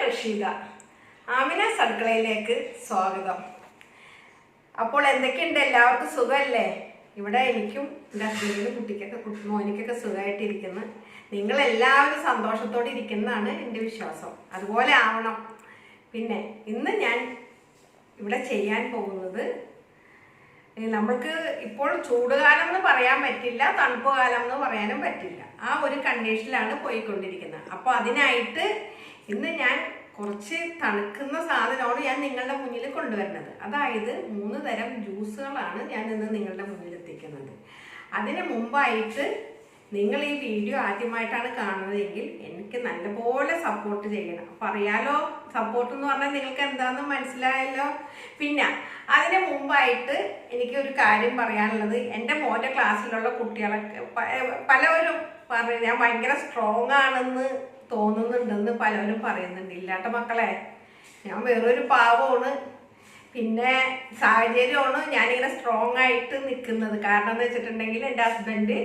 റഷീദ. ആമിന സർക്കിളിലേക്ക് സ്വാഗതം. അപ്പോൾ എന്തൊക്കെയുണ്ട്, എല്ലാവർക്കും സുഖമല്ലേ? ഇവിടെ എനിക്കും എൻ്റെ ഹസ്ബൻഡിനും മോനിക്കൊക്കെ സുഖമായിട്ടിരിക്കുന്നു. നിങ്ങളെല്ലാവരും സന്തോഷത്തോടെ ഇരിക്കുന്നതാണ് എൻ്റെ വിശ്വാസം. അതുപോലെ ആവണം. പിന്നെ ഇന്ന് ഞാൻ ഇവിടെ ചെയ്യാൻ പോകുന്നത്, നമ്മൾക്ക് ഇപ്പോൾ ചൂടുകാലം എന്ന് പറയാൻ പറ്റില്ല, തണുപ്പ് കാലം എന്ന് പറയാനും പറ്റില്ല. ആ ഒരു കണ്ടീഷനിലാണ് പോയിക്കൊണ്ടിരിക്കുന്നത്. അപ്പോൾ അതിനായിട്ട് ഇന്ന് ഞാൻ കുറച്ച് തണുക്കുന്ന സാധനമാണ് ഞാൻ നിങ്ങളുടെ മുന്നിൽ കൊണ്ടുവരുന്നത്. അതായത് 3 തരം ജ്യൂസുകളാണ് ഞാൻ ഇന്ന് നിങ്ങളുടെ മുന്നിൽ എത്തിക്കുന്നത്. അതിന് മുമ്പായിട്ട് നിങ്ങൾ ഈ വീഡിയോ ആദ്യമായിട്ടാണ് കാണുന്നതെങ്കിൽ എനിക്ക് നല്ലപോലെ സപ്പോർട്ട് ചെയ്യണം. അപ്പം അറിയാലോ, സപ്പോർട്ട് എന്ന് പറഞ്ഞാൽ നിങ്ങൾക്ക് എന്താണെന്ന് മനസ്സിലായല്ലോ. പിന്നെ അതിന് മുമ്പായിട്ട് എനിക്കൊരു കാര്യം പറയാനുള്ളത്, എൻ്റെ മോൻ്റെ ക്ലാസ്സിലുള്ള കുട്ടികളൊക്കെ പലവരും ഞാൻ ഭയങ്കര സ്ട്രോങ് ആണെന്ന് തോന്നുന്നുണ്ടെന്ന് പലവരും പറയുന്നുണ്ട്. ഇല്ലാത്ത മക്കളെ, ഞാൻ വേറൊരു പാവമാണ്. പിന്നെ സാഹചര്യമാണ് ഞാനിങ്ങനെ സ്ട്രോങ് ആയിട്ട് നിൽക്കുന്നത്. കാരണം എന്ന് വെച്ചിട്ടുണ്ടെങ്കിൽ എൻ്റെ ഹസ്ബൻഡ്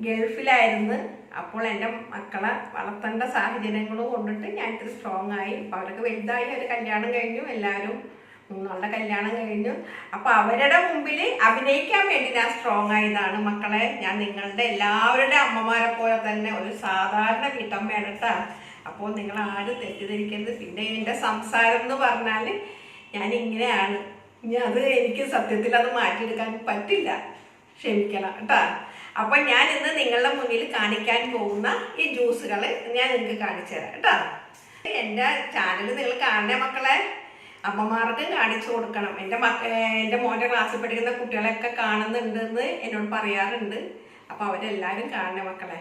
ഗൾഫിലായിരുന്നു. അപ്പോൾ എൻ്റെ മക്കളെ വളർത്തേണ്ട സാഹചര്യങ്ങളും കൊണ്ടിട്ട് ഞാൻ ഇത്തിരി സ്ട്രോങ് ആയി. അപ്പോൾ അവരൊക്കെ വലുതായി, അവർ കല്യാണം കഴിഞ്ഞു, എല്ലാവരും 3 കല്യാണം കഴിഞ്ഞു. അപ്പോൾ അവരുടെ മുമ്പിൽ അഭിനയിക്കാൻ വേണ്ടി ഞാൻ സ്ട്രോങ് ആയതാണ് മക്കളെ. ഞാൻ നിങ്ങളുടെ എല്ലാവരുടെ അമ്മമാരെ പോലെ തന്നെ ഒരു സാധാരണ വീട്ടമ്മയാണ് കേട്ടോ. അപ്പോൾ നിങ്ങൾ ആരും തെറ്റിദ്ധരിക്കരുത്. പിന്നെ എൻ്റെ സംസാരം എന്ന് പറഞ്ഞാൽ ഞാൻ ഇങ്ങനെയാണ്. ഇനി അത് എനിക്ക് സത്യത്തിൽ അത് മാറ്റിയെടുക്കാൻ പറ്റില്ല, ക്ഷമിക്കണം കേട്ടോ. അപ്പം ഞാൻ ഇന്ന് നിങ്ങളുടെ മുന്നിൽ കാണിക്കാൻ പോകുന്ന ഈ ജ്യൂസുകൾ ഞാൻ നിങ്ങൾക്ക് കാണിച്ചു തരാം കേട്ടോ. എൻ്റെ ചാനൽ നിങ്ങൾ കാണണേ മക്കളെ, അമ്മമാർക്കും കാണിച്ചു കൊടുക്കണം. എൻ്റെ മോൻ്റെ ക്ലാസ്സിൽ പഠിക്കുന്ന കുട്ടികളൊക്കെ കാണുന്നുണ്ടെന്ന് എന്നോട് പറയാറുണ്ട്. അപ്പോൾ അവരെല്ലാവരും കാണണേ മക്കളെ.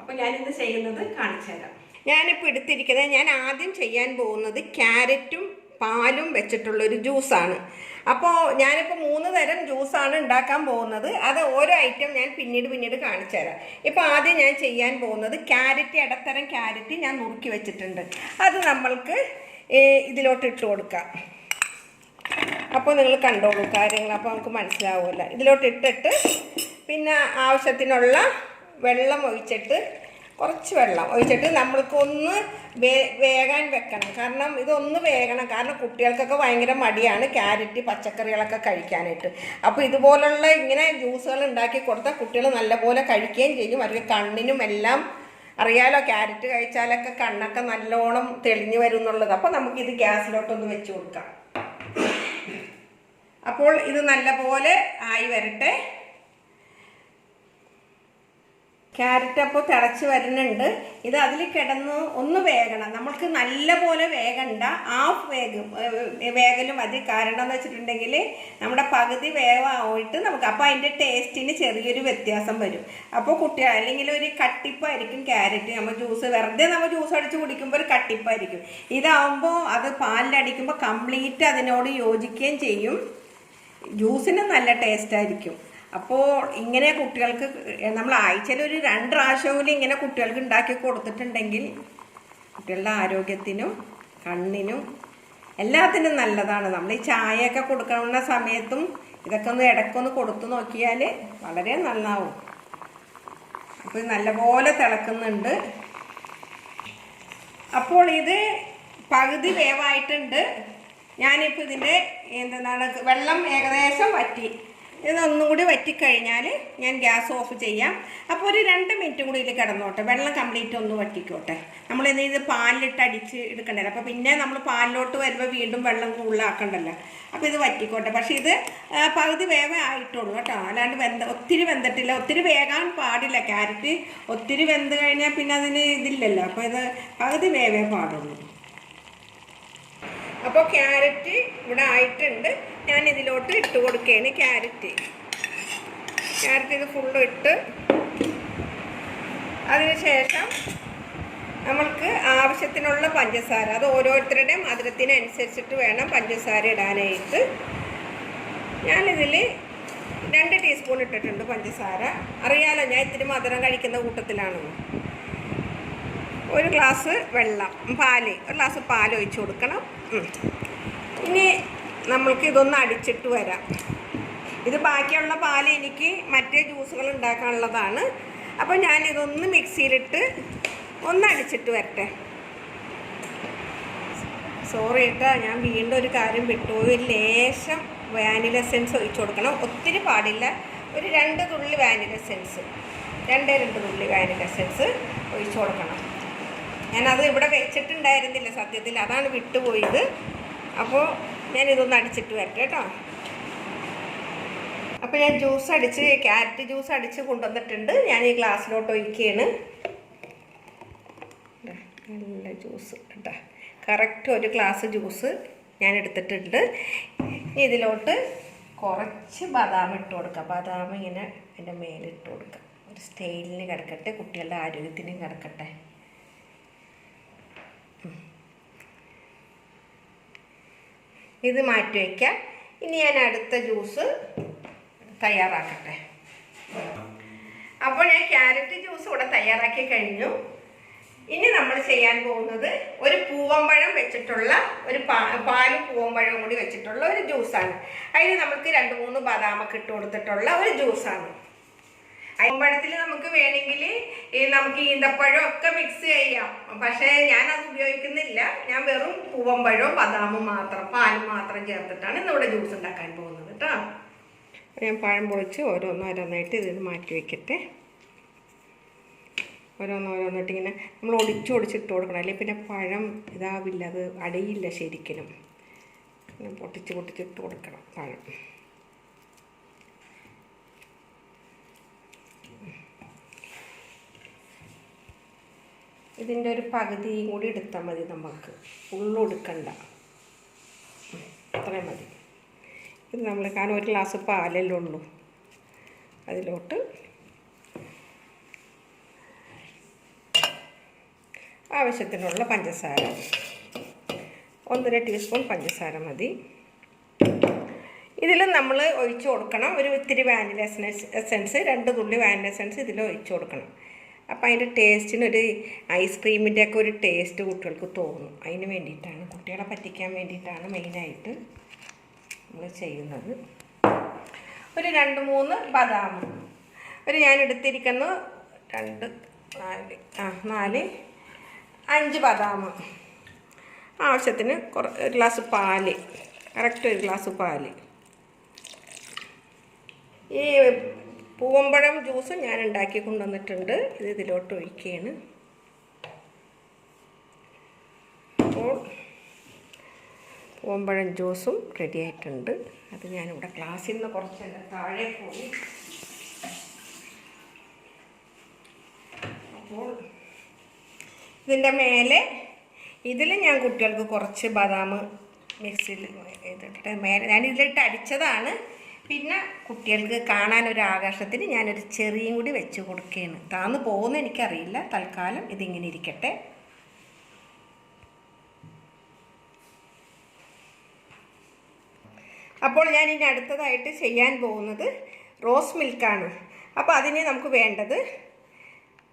അപ്പോൾ ഞാനിന്ന് ചെയ്യുന്നത് കാണിച്ചു തരാം. ഞാനിപ്പോൾ എടുത്തിരിക്കുന്നത്, ഞാൻ ആദ്യം ചെയ്യാൻ പോകുന്നത് ക്യാരറ്റും പാലും വെച്ചിട്ടുള്ളൊരു ജ്യൂസാണ്. അപ്പോൾ ഞാനിപ്പോൾ 3 തരം ജ്യൂസാണ് ഉണ്ടാക്കാൻ പോകുന്നത്. അത് ഓരോ ഐറ്റം ഞാൻ പിന്നീട് കാണിച്ചു തരാം. ഇപ്പോൾ ആദ്യം ഞാൻ ചെയ്യാൻ പോകുന്നത് ക്യാരറ്റ്, ഇടത്തരം ക്യാരറ്റ് ഞാൻ നുറുക്കി വെച്ചിട്ടുണ്ട്. അത് നമ്മൾക്ക് ഇതിലോട്ട് ഇട്ട് കൊടുക്കാം. അപ്പോൾ നിങ്ങൾ കണ്ടോളൂ കാര്യങ്ങൾ, അപ്പോൾ നമുക്ക് മനസ്സിലാവില്ല. ഇതിലോട്ട് ഇട്ടിട്ട് പിന്നെ ആവശ്യത്തിനുള്ള വെള്ളം ഒഴിച്ചിട്ട്, കുറച്ച് വെള്ളം ഒഴിച്ചിട്ട് നമ്മൾക്കൊന്ന് വേകാൻ വെക്കണം. കാരണം ഇതൊന്ന് വേകണം. കാരണം കുട്ടികൾക്കൊക്കെ ഭയങ്കര മടിയാണ് ക്യാരറ്റ് പച്ചക്കറികളൊക്കെ കഴിക്കാനായിട്ട്. അപ്പോൾ ഇതുപോലുള്ള ഇങ്ങനെ ജ്യൂസുകൾ ഉണ്ടാക്കി കൊടുത്താൽ കുട്ടികൾ നല്ലപോലെ കഴിക്കുകയും ചെയ്യും. അവർക്ക് കണ്ണിനും എല്ലാം അറിയാലോ, ക്യാരറ്റ് കഴിച്ചാലൊക്കെ കണ്ണൊക്കെ നല്ലോണം തെളിഞ്ഞു വരും എന്നുള്ളത്. അപ്പോൾ നമുക്കിത് ഗ്യാസിലോട്ടൊന്ന് വെച്ച് കൊടുക്കാം. അപ്പോൾ ഇത് നല്ലപോലെ ആയി വരട്ടെ. ക്യാരറ്റ് അപ്പോൾ തിളച്ച് വരുന്നുണ്ട്. ഇത് അതിൽ കിടന്ന് ഒന്ന് വേകണം. നമ്മൾക്ക് നല്ല പോലെ വേകണ്ട, വേഗലും മതി. കാരണം എന്ന് വെച്ചിട്ടുണ്ടെങ്കിൽ നമ്മുടെ പകുതി വേവായിട്ട് നമുക്ക്, അപ്പോൾ അതിൻ്റെ ടേസ്റ്റിന് ചെറിയൊരു വ്യത്യാസം വരും. അപ്പോൾ കുട്ടികൾ അല്ലെങ്കിൽ ഒരു കട്ടിപ്പായിരിക്കും ക്യാരറ്റ്. നമ്മൾ ജ്യൂസ് അടിച്ച് കുടിക്കുമ്പോൾ ഒരു കട്ടിപ്പായിരിക്കും. ഇതാവുമ്പോൾ അത് പാലിലടിക്കുമ്പോൾ കംപ്ലീറ്റ് അതിനോട് യോജിക്കുകയും ചെയ്യും. ജ്യൂസിന് നല്ല ടേസ്റ്റായിരിക്കും. അപ്പോൾ ഇങ്ങനെ കുട്ടികൾക്ക് നമ്മൾ ആഴ്ചയിൽ ഒരു 2 പ്രാവശ്യമെങ്കിലും ഇങ്ങനെ കുട്ടികൾക്ക് ഉണ്ടാക്കി കൊടുത്തിട്ടുണ്ടെങ്കിൽ കുട്ടികളുടെ ആരോഗ്യത്തിനും കണ്ണിനും എല്ലാത്തിനും നല്ലതാണ്. നമ്മൾ ഈ ചായയൊക്കെ കൊടുക്കുന്ന സമയത്തും ഇതൊക്കെ ഒന്ന് ഇടയ്ക്കൊന്ന് കൊടുത്തു നോക്കിയാൽ വളരെ നന്നാവും. അപ്പോൾ നല്ലപോലെ തിളക്കുന്നുണ്ട്. അപ്പോൾ ഇത് പകുതി വേവായിട്ടുണ്ട്. ഞാനിപ്പോൾ ഇതിൻ്റെ വെള്ളം ഏകദേശം വറ്റി. ഇതൊന്നും കൂടി വറ്റിക്കഴിഞ്ഞാൽ ഞാൻ ഗ്യാസ് ഓഫ് ചെയ്യാം. അപ്പോൾ ഒരു 2 മിനിറ്റ് കൂടി ഇതിൽ കിടന്നോട്ടെ, വെള്ളം കംപ്ലീറ്റ് ഒന്ന് വറ്റിക്കോട്ടെ. ഇത് പാലിലിട്ട് അടിച്ച് എടുക്കണ്ടല്ലോ. അപ്പോൾ പിന്നെ നമ്മൾ പാലിലോട്ട് വരുമ്പോൾ വീണ്ടും വെള്ളം കൂടുതലാക്കണ്ടല്ലോ. അപ്പോൾ ഇത് വറ്റിക്കോട്ടെ. പക്ഷേ ഇത് പകുതി വേവേ ആയിട്ടുള്ളൂ കേട്ടോ. അല്ലാണ്ട് ഒത്തിരി വെന്തിട്ടില്ല. ഒത്തിരി വേകാൻ പാടില്ല. ക്യാരറ്റ് ഒത്തിരി വെന്ത് കഴിഞ്ഞാൽ പിന്നെ അതിന് ഇതില്ലല്ലോ. അപ്പോൾ ഇത് പകുതി വേവേ പാടുള്ളൂ. അപ്പോൾ ക്യാരറ്റ് ഇവിടെ ആയിട്ടുണ്ട്. ഞാൻ ഇതിലോട്ട് ഇട്ട് കൊടുക്കുകയാണ് ക്യാരറ്റ് ഇത് ഫുള്ള് ഇട്ട്, അതിനുശേഷം നമ്മൾക്ക് ആവശ്യത്തിനുള്ള പഞ്ചസാര, അത് ഓരോരുത്തരുടെ മധുരത്തിനനുസരിച്ചിട്ട് വേണം പഞ്ചസാര ഇടാനായിട്ട്. ഞാനിതിൽ 2 ടീസ്പൂൺ ഇട്ടിട്ടുണ്ട് പഞ്ചസാര. അറിയാലോ ഞാൻ ഇത്തിരി മധുരം കഴിക്കുന്ന കൂട്ടത്തിലാണെന്ന്. 1 ഗ്ലാസ് വെള്ളം, ഒരു ഗ്ലാസ് പാൽ ഒഴിച്ച് കൊടുക്കണം. ഇനി നമ്മൾക്ക് ഇതൊന്ന് അടിച്ചിട്ട് വരാം. ഇത് ബാക്കിയുള്ള പാല് എനിക്ക് മറ്റേ ജ്യൂസുകൾ ഉണ്ടാക്കാനുള്ളതാണ്. അപ്പോൾ ഞാനിതൊന്ന് മിക്സിയിലിട്ട് ഒന്ന് അടിച്ചിട്ട് വരട്ടെ. സോറി കേട്ടോ, ഞാൻ വീണ്ടും ഒരു കാര്യം വിട്ടു. ഒരു ലേശം വാനില എസെൻസ് ഒഴിച്ചു കൊടുക്കണം. ഒത്തിരി പാടില്ല. ഒരു 2 തുള്ളി വാനില എസെൻസ്, 2 തുള്ളി വാനില എസെൻസ് ഒഴിച്ചു കൊടുക്കണം. ഞാനത് ഇവിടെ വെച്ചിട്ടുണ്ടായിരുന്നില്ല സത്യത്തിൽ, അതാണ് വിട്ടുപോയത്. അപ്പോൾ ഞാനിതൊന്ന് അടിച്ചിട്ട് വരട്ടെ കേട്ടോ. അപ്പോൾ ഞാൻ ജ്യൂസ് അടിച്ച്, ക്യാരറ്റ് ജ്യൂസ് അടിച്ച് കൊണ്ടുവന്നിട്ടുണ്ട്. ഞാൻ ഈ ഗ്ലാസ്സിലോട്ട് ഒഴിക്കുകയാണ്. നല്ല ജ്യൂസ് കേട്ടോ, കറക്റ്റ് 1 ഗ്ലാസ് ജ്യൂസ് ഞാൻ എടുത്തിട്ടുണ്ട്. ഇതിലോട്ട് കുറച്ച് ബദാം ഇട്ട് കൊടുക്കുക. ബദാം ഇങ്ങനെ അതിൻ്റെ മേലിട്ട് കൊടുക്കുക. ഒരു സ്റ്റൈലിന് കിടക്കട്ടെ, കുട്ടികളുടെ ആരോഗ്യത്തിനും കിടക്കട്ടെ. ഇത് മാറ്റി വയ്ക്കാം. ഇനി ഞാൻ അടുത്ത ജ്യൂസ് തയ്യാറാക്കട്ടെ. അപ്പോൾ ഞാൻ ക്യാരറ്റ് ജ്യൂസ് ഇവിടെ തയ്യാറാക്കി കഴിഞ്ഞു. ഇനി നമ്മൾ ചെയ്യാൻ പോകുന്നത് ഒരു പൂവമ്പഴം വെച്ചിട്ടുള്ള ഒരു പാലും പൂവമ്പഴവും കൂടി വെച്ചിട്ടുള്ള ഒരു ജ്യൂസാണ്. അതിന് നമുക്ക് 2-3 ബദാമൊക്കെ ഇട്ട് കൊടുത്തിട്ടുള്ള ഒരു ജ്യൂസാണ്. പൂവമ്പഴത്തിൽ നമുക്ക് വേണമെങ്കിൽ നമുക്ക് ഈന്തപ്പഴം ഒക്കെ മിക്സ് ചെയ്യാം. പക്ഷേ ഞാനത് ഉപയോഗിക്കുന്നില്ല. ഞാൻ വെറും പൂവമ്പഴവും ബദാമും മാത്രം, പാലും മാത്രം ചേർത്തിട്ടാണ് ഇന്നിവിടെ ജ്യൂസ് ഉണ്ടാക്കാൻ പോകുന്നത് കേട്ടോ. ഞാൻ പഴം പൊളിച്ച് ഓരോന്നായിട്ട് ഇതിന് മാറ്റി വയ്ക്കട്ടെ. ഓരോന്നിട്ട് ഇങ്ങനെ നമ്മൾ ഒടിച്ചിട്ട് കൊടുക്കണം. അല്ലെങ്കിൽ പിന്നെ പഴം ഇതാവില്ല, അത് അടയില്ല ശരിക്കും. പൊട്ടിച്ചിട്ട് കൊടുക്കണം പഴം. ഇതിൻ്റെ ഒരു പകുതിയും കൂടി എടുത്താൽ മതി, നമുക്ക് ഫുള്ളും എടുക്കണ്ട, അത്രയും മതി. ഇത് നമ്മൾ കാരണം 1 ഗ്ലാസ് പാലല്ലേ ഉള്ളൂ. അതിലോട്ട് ആവശ്യത്തിനുള്ള പഞ്ചസാര, 1.5 ടീസ്പൂൺ പഞ്ചസാര മതി. ഇതിൽ നമ്മൾ ഒഴിച്ചു കൊടുക്കണം ഒരു ഇത്തിരി വാനില എസെൻസ്, 2 തുള്ളി വാനില എസെൻസ് ഇതിൽ ഒഴിച്ചു കൊടുക്കണം. അപ്പോൾ അതിൻ്റെ ടേസ്റ്റിനൊരു ഐസ്ക്രീമിൻ്റെ ഒക്കെ ഒരു ടേസ്റ്റ് കുട്ടികൾക്ക് തോന്നും. അതിന് വേണ്ടിയിട്ടാണ്, കുട്ടികളെ പറ്റിക്കാൻ വേണ്ടിയിട്ടാണ് മെയിനായിട്ട് നമ്മൾ ചെയ്യുന്നത്. ഒരു 2-3 ബദാം, ഞാൻ എടുത്തിരിക്കുന്ന 2, 4, 5 ബദാം, ആവശ്യത്തിന് 1 ഗ്ലാസ് പാല്, കറക്റ്റ് 1 ഗ്ലാസ് പാല്. ഈ പൂവമ്പഴം ജ്യൂസ് ഞാൻ ഉണ്ടാക്കി കൊണ്ടുവന്നിട്ടുണ്ട്. ഇത് ഇതിലോട്ട് ഒഴിക്കുകയാണ്. അപ്പോൾ പൂവമ്പഴം ജ്യൂസും റെഡി ആയിട്ടുണ്ട്. അത് ഞാനിവിടെ ക്ലാസ്സിൽ നിന്ന് കുറച്ച് താഴെ പോയി. അപ്പോൾ ഇതിൻ്റെ മേലെ ഇതിൽ ഞാൻ കുട്ടികൾക്ക് കുറച്ച് ബദാം മിക്സിയിൽ ഇതിട്ട് മേലെ ഞാൻ ഇതിലിട്ട് അടിച്ചതാണ്. പിന്നെ കുട്ടികൾക്ക് കാണാനൊരു ആകർഷത്തിന് ഞാനൊരു ചെറിയും കൂടി വെച്ച് കൊടുക്കുകയാണ്. താന്ന് പോകുന്ന എനിക്കറിയില്ല, തൽക്കാലം ഇതിങ്ങനെ ഇരിക്കട്ടെ. അപ്പോൾ ഞാൻ ഇനി അടുത്തതായിട്ട് ചെയ്യാൻ പോകുന്നത് റോസ് മിൽക്കാണ്. അപ്പോൾ അതിന് നമുക്ക് വേണ്ടത്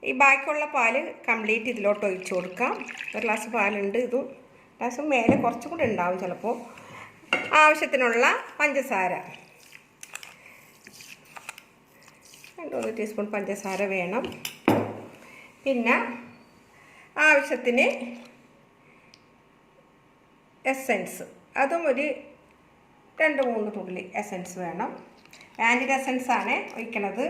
ഈ ബാക്കിയുള്ള പാല് കംപ്ലീറ്റ് ഇതിലോട്ട് ഒഴിച്ചു കൊടുക്കാം. 1 ഗ്ലാസ് പാലുണ്ട്, ഇത് ഗ്ലാസ് മേലെ കുറച്ചും കൂടി ഉണ്ടാവും ചിലപ്പോൾ. ആവശ്യത്തിനുള്ള പഞ്ചസാര, 2 ടീസ്പൂൺ പഞ്ചസാര വേണം. പിന്നെ ആവശ്യത്തിന് എസെൻസ്, അതും ഒരു 2-3 തുള്ളി എസെൻസ് വേണം. വാനില എസെൻസാണ് ഒഴിക്കണത്.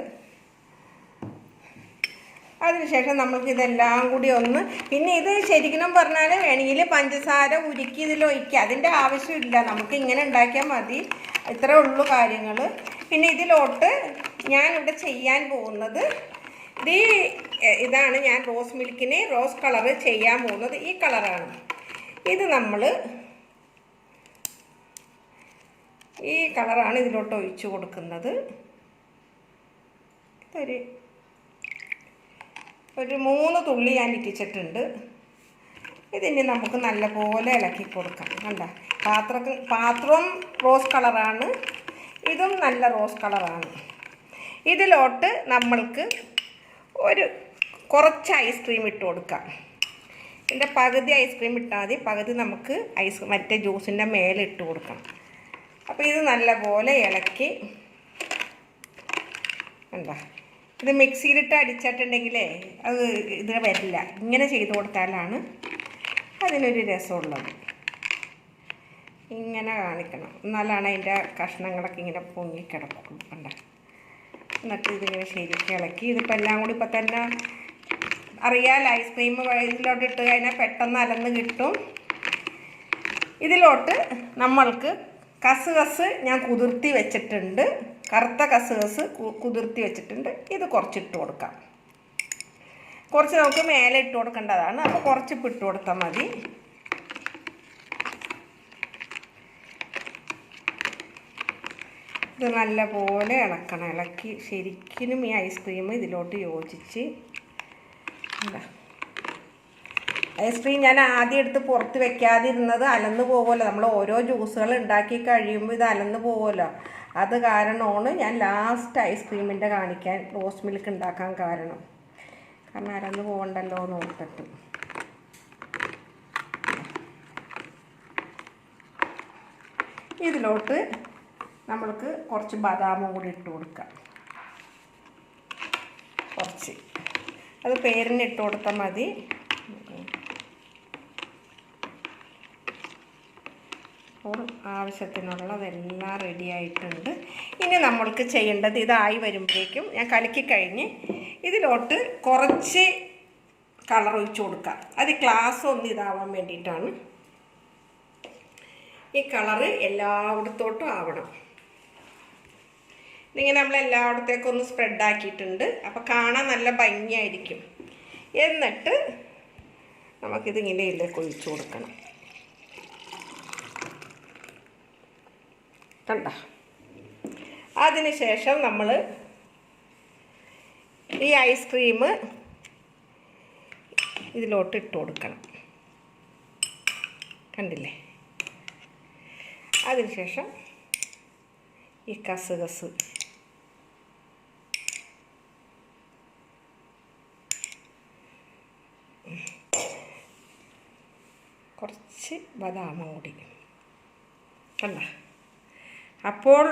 അതിനുശേഷം നമുക്ക് ഇതെല്ലാം കൂടി ഒന്ന്, പിന്നെ ഇത് ശരിക്കും പറഞ്ഞാൽ വേണമെങ്കിൽ പഞ്ചസാര ഉരുക്കി ഇതിലൊഴിക്കുക, അതിൻ്റെ ആവശ്യമില്ല, നമുക്ക് ഇങ്ങനെ ഉണ്ടാക്കിയാൽ മതി. ഇത്രേ ഉള്ളൂ കാര്യങ്ങൾ. പിന്നെ ഇതിലോട്ട് ഞാനിവിടെ ചെയ്യാൻ പോകുന്നത് ഇതാണ്. ഞാൻ റോസ് മിൽക്കിന് റോസ് കളറ് ചെയ്യാൻ പോകുന്നത് ഈ കളറാണ്. ഇത് നമ്മൾ ഈ കളറാണ് ഇതിലോട്ട് ഒഴിച്ചു കൊടുക്കുന്നത്. ഒരു 3 തുള്ളി ഞാൻ ഇറ്റിച്ചിട്ടുണ്ട്. ഇതിന് നമുക്ക് നല്ലപോലെ ഇളക്കി കൊടുക്കാം. കണ്ട പാത്രം റോസ് കളറാണ്, ഇതും നല്ല റോസ് കളറാണ്. ഇതിലോട്ട് നമ്മൾക്ക് കുറച്ച് ഐസ്ക്രീം ഇട്ട് കൊടുക്കാം. ഇതിൻ്റെ പകുതി ഐസ്ക്രീം ഇട്ടാൽ മതി, പകുതി നമുക്ക് മറ്റേ ജ്യൂസിൻ്റെ മേലെ ഇട്ട് കൊടുക്കണം. അപ്പോൾ ഇത് നല്ലപോലെ ഇളക്കി, എന്താ ഇത് മിക്സിയിലിട്ട് അടിച്ചിട്ടുണ്ടെങ്കിലേ അത് ഇത് വരില്ല. ഇങ്ങനെ ചെയ്ത് കൊടുത്താലാണ് അതിനൊരു രസമുള്ളത്. ഇങ്ങനെ കാണിക്കണം, എന്നാലാണ് അതിൻ്റെ കഷ്ണങ്ങളൊക്കെ ഇങ്ങനെ പൊങ്ങിക്കിടക്കും. കണ്ട. എന്നിട്ട് ഇതിങ്ങനെ ശരിക്കും ഇളക്കി. ഇതിപ്പോൾ എല്ലാം കൂടി ഇപ്പം തന്നെ അറിയാമല്ലോ, ഐസ്ക്രീം ഇതിലോട്ട് ഇട്ട് കഴിഞ്ഞാൽ പെട്ടെന്ന് അലന്ന് കിട്ടും. ഇതിലോട്ട് നമ്മൾക്ക് കസുകസ് ഞാൻ കുതിർത്തി വെച്ചിട്ടുണ്ട്, കറുത്ത കസുകസ് കുതിർത്തി വെച്ചിട്ടുണ്ട്. ഇത് കുറച്ചിട്ട് കൊടുക്കാം. കുറച്ച് നമുക്ക് മേലെ ഇട്ട് കൊടുക്കേണ്ടതാണ്, അപ്പോൾ കുറച്ച് ഇട്ട് കൊടുത്താൽ മതി. ഇത് നല്ലപോലെ ഇളക്കണം. ഇളക്കി ശരിക്കും ഈ ഐസ്ക്രീം ഇതിലോട്ട് യോജിച്ച്. ഐസ്ക്രീം ഞാൻ ആദ്യം എടുത്ത് പുറത്ത് വെക്കാതിരുന്നത് അലന്ന് പോകുമല്ലോ. നമ്മൾ ഓരോ ജ്യൂസുകൾ ഉണ്ടാക്കി കഴിയുമ്പോൾ ഇത് അലന്ന് പോകുമല്ലോ. അത് കാരണമാണ് ഞാൻ ലാസ്റ്റ് ഐസ്ക്രീമിൻ്റെ കാണിക്കാൻ റോസ് മിൽക്ക് ഉണ്ടാക്കാൻ കാരണം അലന്ന് പോകണ്ടല്ലോ എന്ന് ഓർത്തിട്ട്. ഇതിലോട്ട് നമ്മൾക്ക് കുറച്ച് ബദാമും കൂടി ഇട്ട് കൊടുക്കാം. കുറച്ച് അത് പേരിന് ഇട്ട് കൊടുത്താൽ മതി. അപ്പോൾ ആവശ്യത്തിനുള്ളതെല്ലാം റെഡി ആയിട്ടുണ്ട്. ഇനി നമ്മൾക്ക് ചെയ്യേണ്ടത്, ഇതായി വരുമ്പോഴേക്കും ഞാൻ കലക്കി കഴിഞ്ഞ് ഇതിലോട്ട് കുറച്ച് കളർ ഒഴിച്ച് കൊടുക്കാം. അത് ഗ്ലാസ് ഒന്ന് ഇതാവാൻ വേണ്ടിയിട്ടാണ്. ഈ കളറ് എല്ലായിടത്തോട്ടും ആവണം. ഇതിങ്ങനെ നമ്മൾ എല്ലായിടത്തേക്കും ഒന്ന് സ്പ്രെഡാക്കിയിട്ടുണ്ട്. അപ്പോൾ കാണാൻ നല്ല ഭംഗിയായിരിക്കും. എന്നിട്ട് നമുക്കിതിങ്ങനെ ഇതിലേക്ക് ഒഴിച്ചു കൊടുക്കണം. കണ്ട. അതിന് ശേഷം നമ്മൾ ഈ ഐസ്ക്രീം ഇതിലോട്ട് ഇട്ട് കൊടുക്കണം. കണ്ടില്ലേ? അതിനുശേഷം ഈ കസുകസ് കുറച്ച് ബദാമും കൂടി. കണ്ട. അപ്പോൾ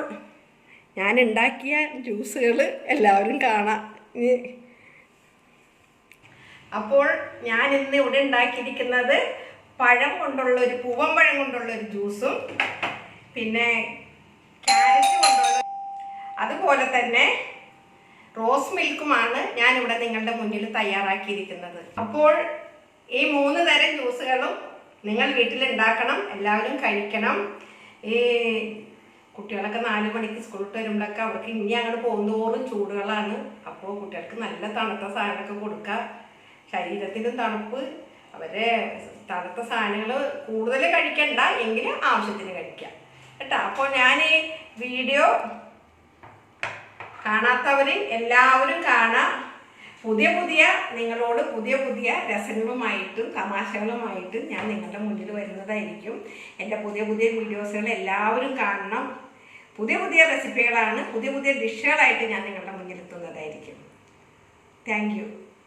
ഞാൻ ഉണ്ടാക്കിയ ജ്യൂസുകൾ എല്ലാവരും കാണാം. അപ്പോൾ ഞാൻ ഇന്ന് ഇവിടെ ഉണ്ടാക്കിയിരിക്കുന്നത് പഴം കൊണ്ടുള്ളൊരു പൂവമ്പഴം കൊണ്ടുള്ളൊരു ജ്യൂസും പിന്നെ ക്യാരറ്റ് കൊണ്ടുള്ള അതുപോലെ തന്നെ റോസ് മിൽക്കുമാണ് ഞാനിവിടെ നിങ്ങളുടെ മുന്നിൽ തയ്യാറാക്കിയിരിക്കുന്നത്. അപ്പോൾ ഈ 3 തരം ജ്യൂസുകളും നിങ്ങൾ വീട്ടിലുണ്ടാക്കണം, എല്ലാവരും കഴിക്കണം. ഈ കുട്ടികളൊക്കെ 4 മണിക്ക് സ്കൂളിട്ട് വരുമ്പോഴൊക്കെ അവർക്ക് ഇനി അങ്ങോട്ട് പോകുന്തോറും ചൂടുകളാണ്. അപ്പോൾ കുട്ടികൾക്ക് നല്ല തണുത്ത സാധനമൊക്കെ കൊടുക്കുക. ശരീരത്തിനും തണുപ്പ്. അവരെ തണുത്ത സാധനങ്ങൾ കൂടുതൽ കഴിക്കണ്ട, എങ്കിലും ആവശ്യത്തിന് കഴിക്കാം കേട്ടോ. അപ്പോൾ ഞാൻ ഈ വീഡിയോ കാണാത്തവർ എല്ലാവരും കാണാം. നിങ്ങളോട് പുതിയ രസങ്ങളുമായിട്ടും തമാശകളുമായിട്ടും ഞാൻ നിങ്ങളുടെ മുന്നിൽ വരുന്നതായിരിക്കും. എൻ്റെ പുതിയ വീഡിയോസുകൾ എല്ലാവരും കാണണം. പുതിയ റെസിപ്പികളാണ്, പുതിയ ഡിഷുകളായിട്ട് ഞാൻ നിങ്ങളുടെ മുന്നിൽ എത്തുന്നതായിരിക്കും. Thank you.